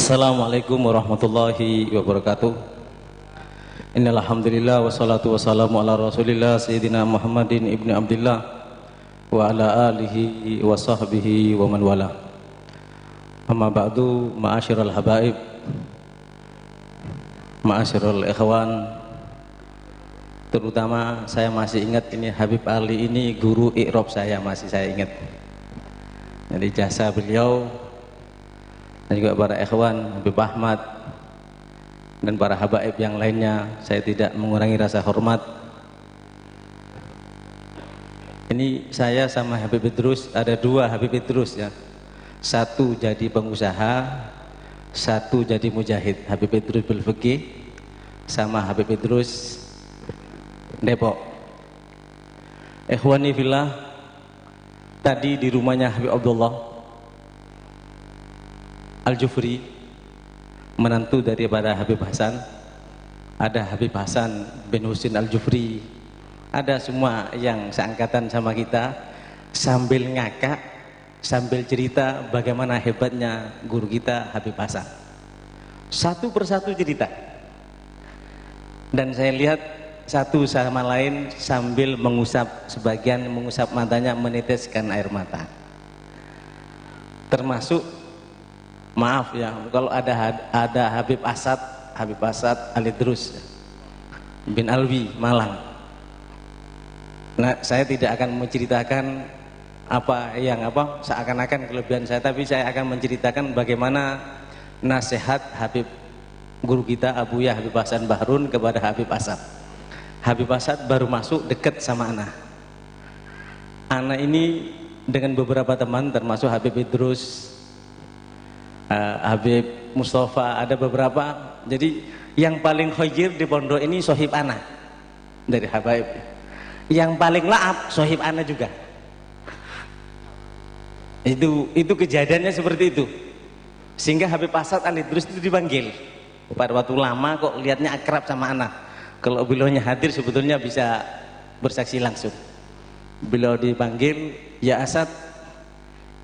Assalamualaikum warahmatullahi wabarakatuh. Innal hamdalillah wassalatu wassalamu ala Rasulillah sayyidina Muhammadin ibni Abdillah wa ala alihi wa sahbihi wa man wala. Amma ba'du, ma'asyiral habaib, ma'asyiral ikhwan. Terutama saya masih ingat ini Habib Ali ini guru i'rab saya, masih saya ingat. Jadi jasa beliau dan juga para ikhwan, Habib Ahmad dan para habaib yang lainnya, saya tidak mengurangi rasa hormat. Ini saya sama Habib Idrus, ada dua Habib Idrus ya, satu jadi pengusaha, satu jadi mujahid. Habib Idrus Bilfiqih sama Habib Idrus Depok. Ikhwani fillah, tadi di rumahnya Habib Abdullah Al-Jufri, menantu daripada Habib Hasan, ada Habib Hasan bin Husin Al-Jufri, ada semua yang seangkatan sama kita, sambil ngakak, sambil cerita bagaimana hebatnya guru kita Habib Hasan. Satu persatu cerita, dan saya lihat satu sama lain sambil mengusap, sebagian mengusap matanya, meneteskan air mata. Termasuk, maaf ya, kalau ada Habib Asad Al-Idrus bin Alwi Malang. Nah, saya tidak akan menceritakan seakan-akan kelebihan saya, tapi saya akan menceritakan bagaimana nasihat Habib guru kita Abuya Habib Hasan Bahrun kepada Habib Asad. Habib Asad baru masuk dekat sama Ana ini dengan beberapa teman, termasuk Habib Idrus, Habib Mustafa, ada beberapa. Jadi yang paling khojir di pondok ini sohib ana dari habaib, yang paling laab sohib ana juga. Itu kejadiannya seperti itu, sehingga Habib Asad Al-Idrus itu dipanggil. Pada waktu lama kok lihatnya akrab sama ana. Kalau beliaunya hadir sebetulnya bisa bersaksi langsung. Beliau dipanggil, ya Asad,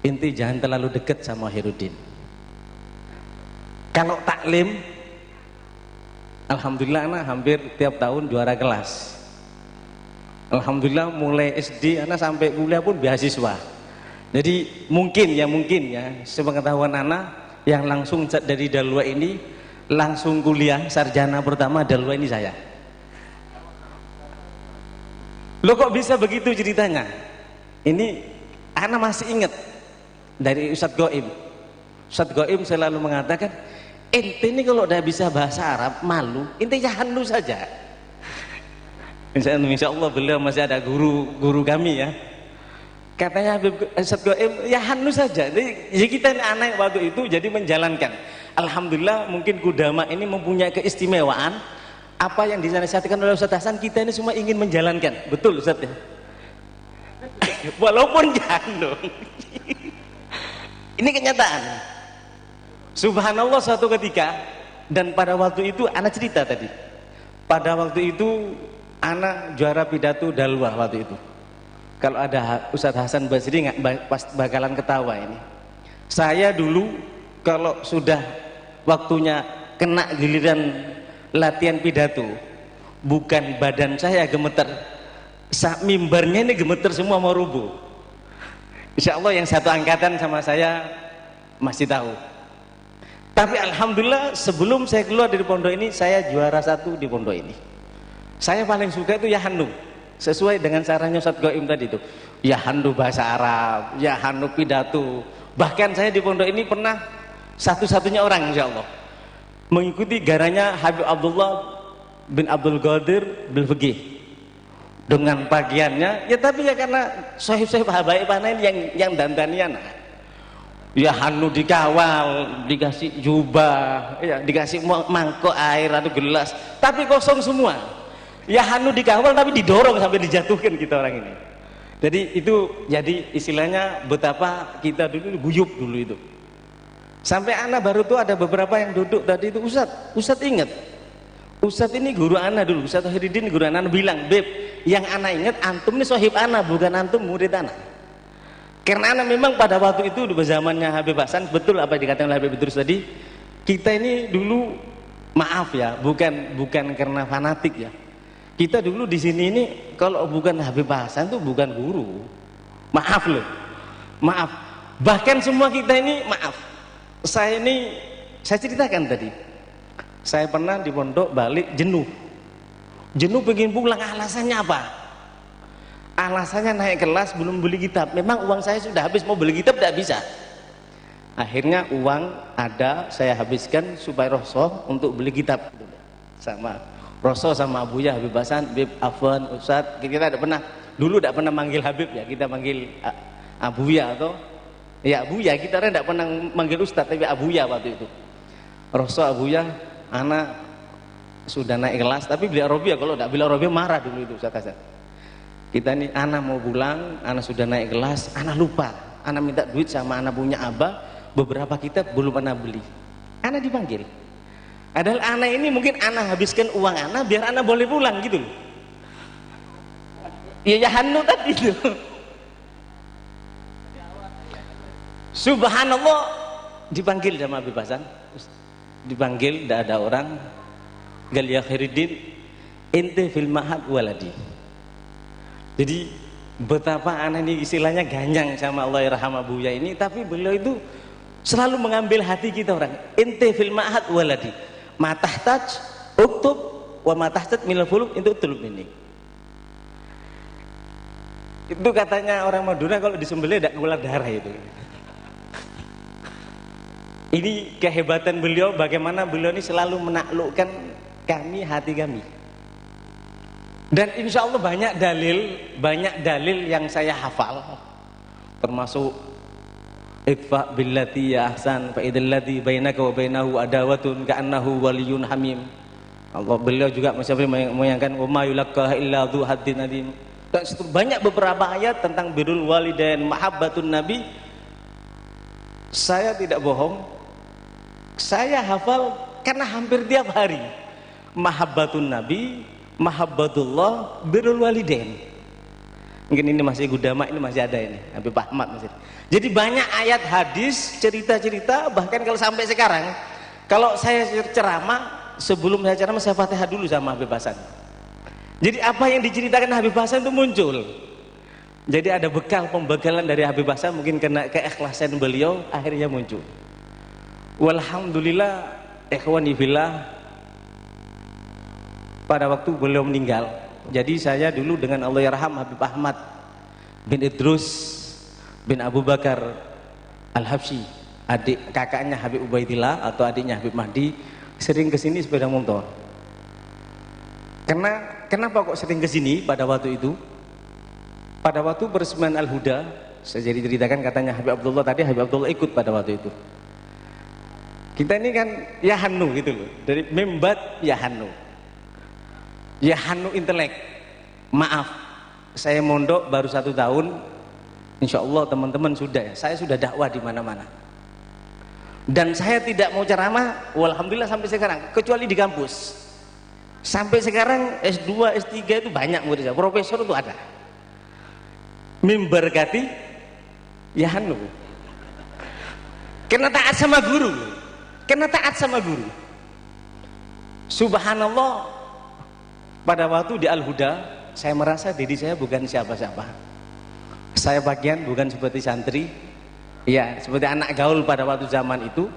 inti jangan terlalu dekat sama Hirudin. Kalau taklim, alhamdulillah anak hampir tiap tahun juara kelas. Alhamdulillah mulai SD anak sampai kuliah pun beasiswa. Jadi mungkin ya sepengetahuan anak yang langsung dari Dalwa ini langsung kuliah sarjana pertama Dalwa ini saya. Loh kok bisa begitu ceritanya? Ini anak masih ingat dari Ustadz Goim. Ustadz Goim selalu mengatakan, ente ini kalau udah bisa bahasa Arab malu, ente ya hanu saja. Insya Allah beliau masih ada guru kami ya. Katanya Ustadz Goim, ya hanu saja. Jadi kita ini anak waktu itu jadi menjalankan. Alhamdulillah mungkin Kudama ini mempunyai keistimewaan. Apa yang dinasihatkan oleh Ustadz Hasan, kita ini semua ingin menjalankan. Betul Ustadz ya? Walaupun jahannam. Ini kenyataan. Subhanallah, suatu ketika, dan pada waktu itu anak cerita tadi, pada waktu itu anak juara pidato Dalwa waktu itu. Kalau ada Ustadz Hasan Basri bakalan ketawa ini. Saya dulu kalau sudah waktunya kena giliran latihan pidato, bukan badan saya gemeter, mimbarnya ini gemeter semua, mau rubuh. Insya Allah yang satu angkatan sama saya masih tahu. Tapi alhamdulillah sebelum saya keluar dari pondok ini, saya juara satu di pondok ini. Saya paling suka itu Yahannu, sesuai dengan caranya Ustadz Goim tadi itu. Yahannu bahasa Arab, Yahannu pidato. Bahkan saya di pondok ini pernah satu-satunya orang insya Allah mengikuti garanya Habib Abdullah bin Abdul Qadir Bilfiqih dengan bagiannya. Ya tapi ya karena sohib-sohib habaib lain yang dandanian. Ya Hanu dikawal, dikasih jubah, ya, dikasih mangkok air atau gelas, tapi kosong semua. Ya Hanu dikawal tapi didorong sampai dijatuhkan kita orang ini. Jadi itu jadi istilahnya betapa kita dulu guyup dulu itu. Sampai anak baru tuh ada beberapa yang duduk tadi itu, Ustadz ingat, Ustadz ini guru anak dulu, Ustadz Hiridin guru anak bilang, Beb, yang anak ingat antum ini sohib anak, bukan antum murid anak. Karena anak memang pada waktu itu di zamannya Habib Hasan, betul apa yang dikatakan oleh Habib Idrus tadi, Kita ini dulu, maaf ya, bukan karena fanatik ya. Kita dulu di sini ini kalau bukan Habib Hasan tuh bukan guru. Maaf loh. Maaf. Bahkan semua kita ini maaf. Saya ceritakan tadi. Saya pernah di pondok balik jenuh. Jenuh pengen pulang, alasannya apa? Alasannya naik kelas belum beli kitab. Memang uang saya sudah habis, mau beli kitab tidak bisa. Akhirnya uang ada, saya habiskan supaya Rasul untuk beli kitab. Sama Rasul sama Abuya, Habib Hasan, Habib Afwan, Ustadz. Kita tidak pernah, dulu tidak pernah manggil Habib ya, kita manggil Abuya atau ya Abuya. Kita tidak pernah manggil Ustadz, tapi Abuya waktu itu. Rasul, Abuya, anak sudah naik kelas, tapi beliau Robiah, kalau tidak beliau Robiah marah dulu itu Ustadz Hasan. Kita ini anak mau pulang, anak sudah naik kelas, anak lupa, anak minta duit sama anak punya abah, beberapa kitab belum pernah beli. Anak dipanggil. Adalah anak ini mungkin anak habiskan uang anak biar anak boleh pulang gitu loh. Ya Hannu tadi itu. Subhanallah, dipanggil sama Habib Hasan. Dipanggil, tidak ada orang. Gal ya Khairuddin, ente fil mahad waladi. Jadi betapa anak ini istilahnya ganyang sama Allah irham Abuya ini, tapi beliau itu selalu mengambil hati kita orang. Ente fil mahad waladi. Matahtaj uktub wa matahtaj minal fuluk itu tulub ini. Itu katanya orang Madura kalau disembelih tidak keluar darah itu. Ini kehebatan beliau, bagaimana beliau ini selalu menaklukkan kami, hati kami. Dan insya Allah banyak dalil yang saya hafal, termasuk Idfa billati ya ahsan fa idzal ladzi bainaka wa bainahu adawatun ka'annahu waliyyun hamim. Allah, beliau juga masih menyangkan wa ma yulaqaha illa dzu haddin adim. Dan banyak beberapa ayat tentang birrul walidain, mahabbatun nabi. Saya tidak bohong, saya hafal karena hampir tiap hari. Mahabbatun nabi, mahabbatullah, birrul walidain. Mungkin ini masih Gudama, ini masih ada ini Habib Ahmad masih. Jadi banyak ayat hadis, cerita-cerita, bahkan kalau sampai sekarang kalau saya ceramah, sebelum saya ceramah saya Fatihah dulu sama Habib Hasan. Jadi apa yang diceritakan Habib Hasan itu muncul. Jadi ada bekal pembekalan dari Habib Hasan, mungkin kena keikhlasan beliau akhirnya muncul. Walhamdulillah ikhwani fillah, pada waktu beliau meninggal, jadi saya dulu dengan Allah yarham Habib Ahmad bin Idrus bin Abu Bakar Al-Habsyi, adik kakaknya Habib Ubaidillah atau adiknya Habib Mahdi, sering kesini sepeda motor. Kenapa kok sering kesini pada waktu itu? Pada waktu peresmian Al-Huda, saya jadi ceritakan, katanya Habib Abdullah tadi, Habib Abdullah ikut pada waktu itu. Kita ini kan ya Hannu gitu loh, dari Membat ya Hannu. Ya Hannu intelek. Maaf, saya mondok baru 1 tahun. Insya Allah teman-teman sudah ya, saya sudah dakwah di mana-mana. Dan saya tidak mau ceramah, walhamdulillah sampai sekarang, kecuali di kampus. Sampai sekarang S2, S3 itu banyak murid saya, profesor itu ada. Memberkati ya Hannu. Kena taat sama guru. Kena taat sama guru. Subhanallah, pada waktu di Al-Huda, saya merasa diri saya bukan siapa-siapa. Saya bagian bukan seperti santri, ya seperti anak gaul pada waktu zaman itu.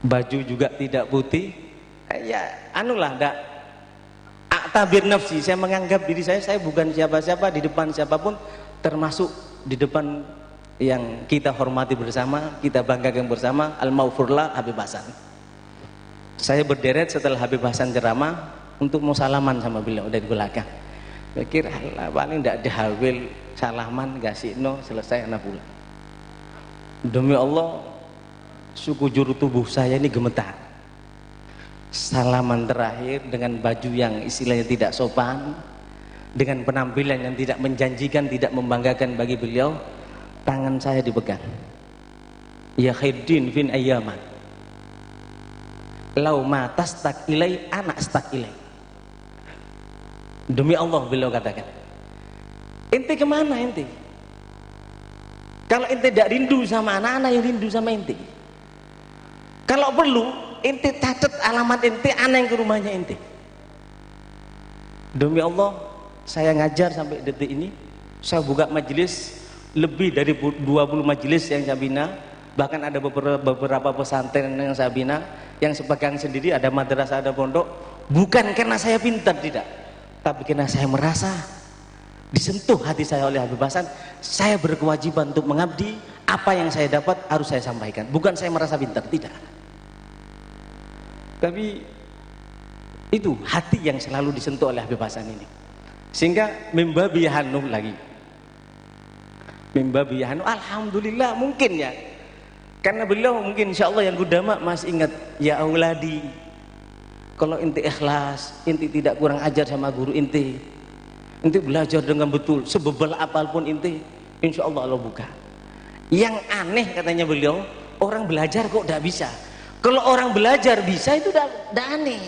Baju juga tidak putih, ya anulah, ndak aktabir nafsi. Saya menganggap diri saya bukan siapa-siapa di depan siapapun, termasuk di depan yang kita hormati bersama, kita banggakan bersama, Al-Maufurlah Habib Hasan. Saya berderet setelah Habib Hasan ceramah untuk mau salaman sama beliau dari belakang. Pikir paling tidak dihawil, salaman kasih no, selesai anak pulang. Demi Allah, suku juru tubuh saya ini gemetar. Salaman terakhir dengan baju yang istilahnya tidak sopan, dengan penampilan yang tidak menjanjikan, tidak membanggakan bagi beliau. Tangan saya dipegang. Ya Khairuddin fin ayyaman, lau ma tastak ilai anak stak ilai. Demi Allah beliau katakan, ente kemana ente? Kalau ente tidak rindu sama anak-anak yang rindu sama ente. Kalau perlu ente catat alamat ente, ana yang ke rumahnya ente. Demi Allah, saya ngajar sampai detik ini, saya buka majelis lebih dari 20 majelis yang saya bina, bahkan ada beberapa pesantren yang saya bina, yang sepegang sendiri, ada madrasah, ada pondok, bukan karena saya pintar, tidak, tapi karena saya merasa disentuh hati saya oleh Habib Hasan. Saya berkewajiban untuk mengabdi, apa yang saya dapat harus saya sampaikan, bukan saya merasa pintar, tidak, tapi itu hati yang selalu disentuh oleh Habib Hasan ini. Sehingga mimbabi hanu lagi, mimbabi hanu, alhamdulillah mungkin ya, karena beliau mungkin insya Allah yang Gudama masih ingat, ya auladi, kalau inti ikhlas, inti tidak kurang ajar sama guru inti belajar dengan betul, sebebal apapun inti, insya Allah Allah buka. Yang aneh katanya beliau, orang belajar kok tidak bisa. Kalau orang belajar bisa itu udah aneh.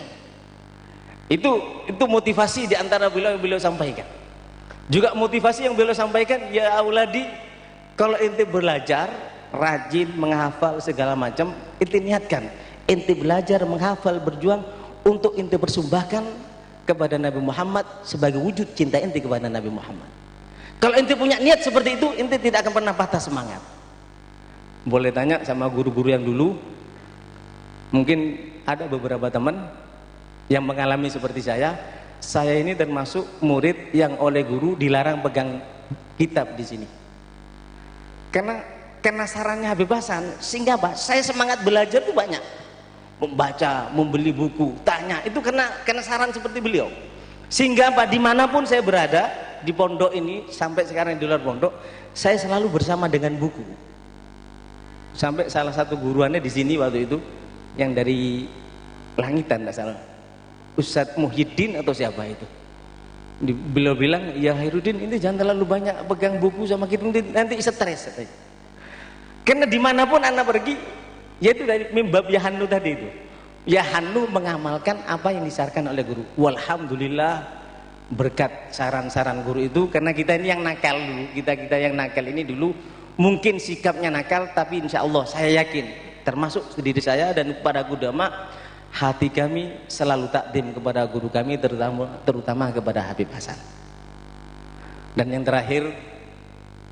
Itu motivasi diantara beliau sampaikan. Juga motivasi yang beliau sampaikan, ya auladi, kalau inti belajar rajin menghafal segala macam, inti niatkan inti belajar menghafal berjuang untuk inti persembahkan kepada Nabi Muhammad sebagai wujud cinta inti kepada Nabi Muhammad. Kalau inti punya niat seperti itu, inti tidak akan pernah patah semangat. Boleh tanya sama guru-guru yang dulu, mungkin ada beberapa teman yang mengalami seperti saya ini termasuk murid yang oleh guru dilarang pegang kitab di sini. Karena sarannya Habib Hasan, sehingga Pak, saya semangat belajar itu banyak. Membaca, membeli buku, tanya, itu karena saran seperti beliau. Sehingga Pak, dimanapun saya berada, di pondok ini, sampai sekarang di luar pondok, saya selalu bersama dengan buku. Sampai salah satu guruannya di sini waktu itu, yang dari Langitan tidak salah, Ustadz Muhyiddin atau siapa itu, beliau bilang, ya Khairuddin, ini jangan terlalu banyak pegang buku sama kita, nanti stres. Karena dimanapun anak pergi, yaitu dari mimbab Yahanu tadi itu, Yahanu mengamalkan apa yang disarankan oleh guru. Walhamdulillah berkat saran-saran guru itu, karena kita ini yang nakal dulu, kita yang nakal ini dulu mungkin sikapnya nakal, tapi insya Allah saya yakin, termasuk diri saya dan kepada Gudama, hati kami selalu takdim kepada guru kami, terutama kepada Habib Hasan. Dan yang terakhir,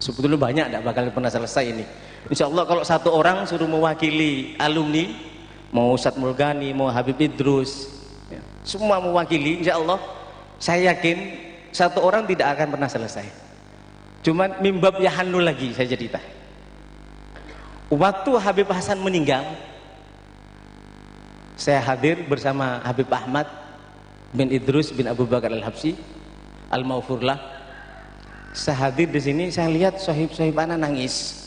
sebetulnya banyak, tidak bakal pernah selesai ini. Insya Allah kalau satu orang suruh mewakili alumni, mau Ustadz Mulgani, mau Habib Idrus, ya, semua mewakili, insya Allah saya yakin satu orang tidak akan pernah selesai. Cuman mimbab Yahanu lagi saya cerita. Waktu Habib Hasan meninggal, saya hadir bersama Habib Ahmad bin Idrus bin Abu Bakar Al-Habsyi Al-Maufurlah. Saya hadir di sini, saya lihat sohib-sohib anak nangis.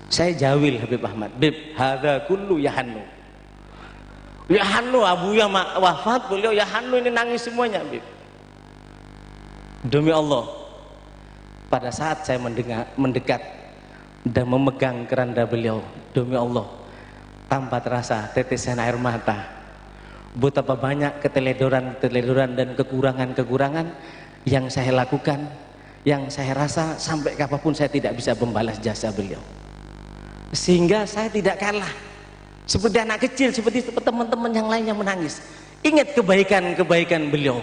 Saya jawil Habib Ahmad, Bib, hadza kullu Yahanu. Yahanu, abuya wafat, beliau Yahanu ini nangis semuanya, Bib. Demi Allah, pada saat saya mendekat dan memegang keranda beliau, demi Allah, tanpa terasa tetesan air mata. Betapa banyak keteledoran dan kekurangan yang saya lakukan, yang saya rasa sampai kapanpun saya tidak bisa membalas jasa beliau. Sehingga saya tidak kalah seperti anak kecil, seperti teman-teman yang lainnya menangis. Ingat kebaikan beliau,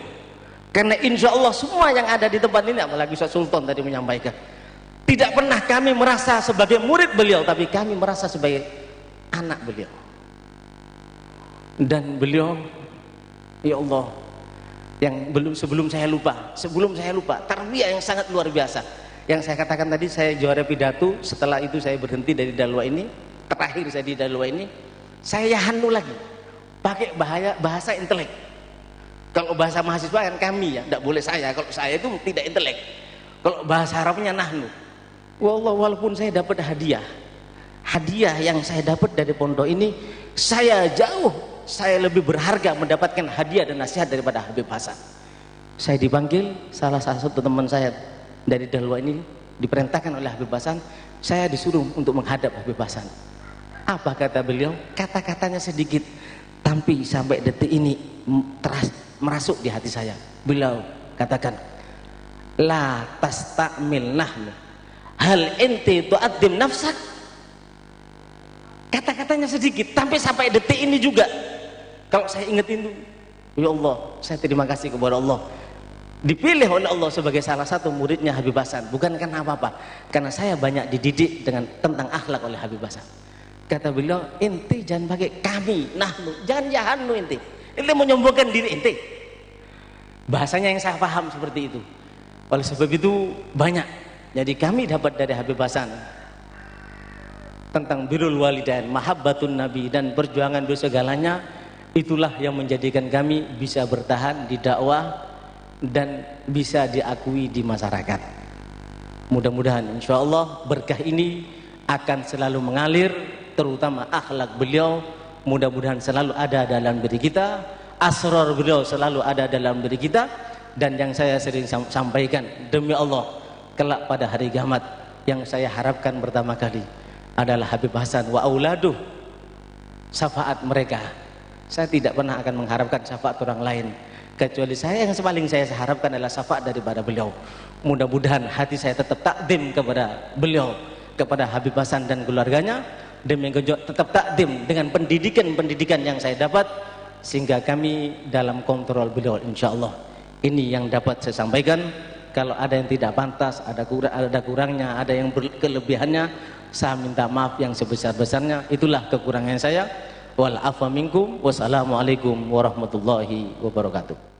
karena insya Allah semua yang ada di tempat ini, apalagi Ustaz Sultan tadi menyampaikan, tidak pernah kami merasa sebagai murid beliau, tapi kami merasa sebagai anak beliau. Dan beliau, ya Allah, yang sebelum saya lupa, tarbiyah yang sangat luar biasa. Yang saya katakan tadi, saya juara pidato, setelah itu saya berhenti dari Dalwa ini, terakhir saya di Dalwa ini, saya Yahanu lagi, pakai bahasa intelek. Kalau bahasa mahasiswa kan kami ya, tidak boleh saya, kalau saya itu tidak intelek. Kalau bahasa Arabnya nahnu. Wallah, walaupun saya dapat hadiah yang saya dapat dari pondok ini, saya lebih berharga mendapatkan hadiah dan nasihat daripada Habib Hasan. Saya dipanggil, salah satu teman saya dari Dalwa ini diperintahkan oleh Habib Hasan, saya disuruh untuk menghadap Habib Hasan. Apa kata beliau? Kata-katanya sedikit, tapi sampai detik ini merasuk di hati saya. Beliau katakan, la tastamil nahnu hal inti tu'addim nafsak. kata-katanya sedikit, sampai detik ini juga kalau saya ingat itu, ya Allah, saya terima kasih kepada Allah dipilih oleh Allah sebagai salah satu muridnya Habib Hasan, bukan karena apa-apa, karena saya banyak dididik tentang akhlak oleh Habib Hasan. Kata beliau, inti jangan pakai kami, nahnu, jangan jahannu inti menyombongkan diri inti. Bahasanya yang saya paham seperti itu. Oleh sebab itu banyak, jadi kami dapat dari Habib Hasan tentang birrul walidain, mahabbatun nabi, dan perjuangan segalanya. Itulah yang menjadikan kami bisa bertahan di dakwah dan bisa diakui di masyarakat. Mudah-mudahan insya Allah berkah ini akan selalu mengalir, terutama akhlak beliau mudah-mudahan selalu ada dalam diri kita, asrar beliau selalu ada dalam diri kita. Dan yang saya sering sampaikan, demi Allah, kelak pada hari kiamat yang saya harapkan pertama kali adalah Habib Hasan wa auladuh, syafaat mereka. Saya tidak pernah akan mengharapkan syafaat orang lain, kecuali saya yang paling saya harapkan adalah syafaat daripada beliau. Mudah-mudahan hati saya tetap takdim kepada beliau, kepada Habib Hasan dan keluarganya, demikian tetap takdim dengan pendidikan yang saya dapat, sehingga kami dalam kontrol beliau insya Allah. Ini yang dapat saya sampaikan. Kalau ada yang tidak pantas, ada kurangnya, ada yang kelebihannya, saya minta maaf yang sebesar-besarnya. Itulah kekurangan saya. Wal afa minkum. Wassalamualaikum warahmatullahi wabarakatuh.